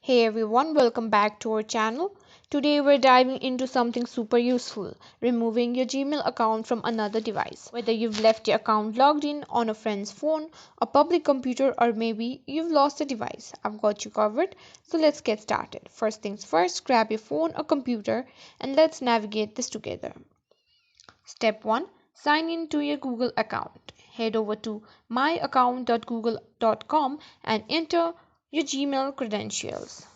Hey everyone, welcome back to our channel. Today we're diving into something super useful, removing your Gmail account from another device. Whether you've left your account logged in on a friend's phone, a public computer, or maybe you've lost a device, I've got you covered. So let's get started. First things first, grab your phone or computer and let's navigate this together. Step 1. Sign in to your Google account. Head over to myaccount.google.com and enter your Gmail credentials.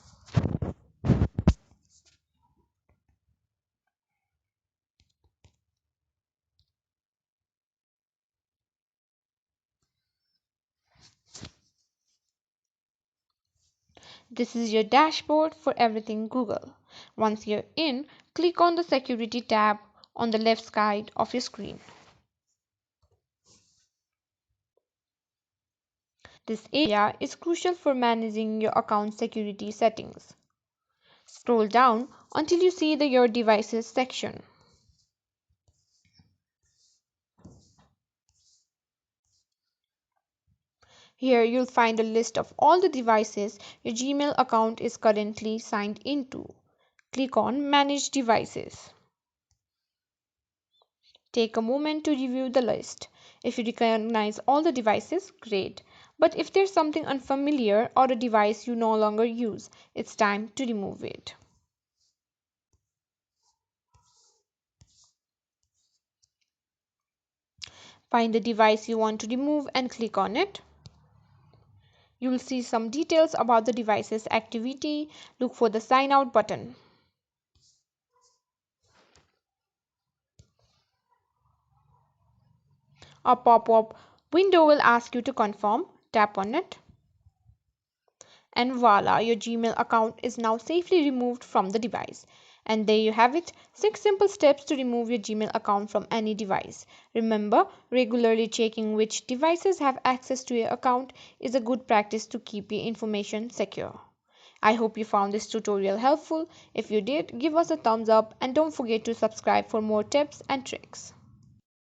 This is your dashboard for everything Google. Once you're in, click on the Security tab on the left side of your screen. This area is crucial for managing your account security settings. Scroll down until you see the Your Devices section. Here you'll find a list of all the devices your Gmail account is currently signed into. Click on Manage Devices. Take a moment to review the list. If you recognize all the devices, great. But if there's something unfamiliar or a device you no longer use, it's time to remove it. Find the device you want to remove and click on it. You will see some details about the device's activity. Look for the Sign Out button. A pop-up window will ask you to confirm. Tap on it. And voila, your Gmail account is now safely removed from the device. And there you have it, 6 simple steps to remove your Gmail account from any device. Remember, regularly checking which devices have access to your account is a good practice to keep your information secure. I hope you found this tutorial helpful. If you did, give us a thumbs up and don't forget to subscribe for more tips and tricks.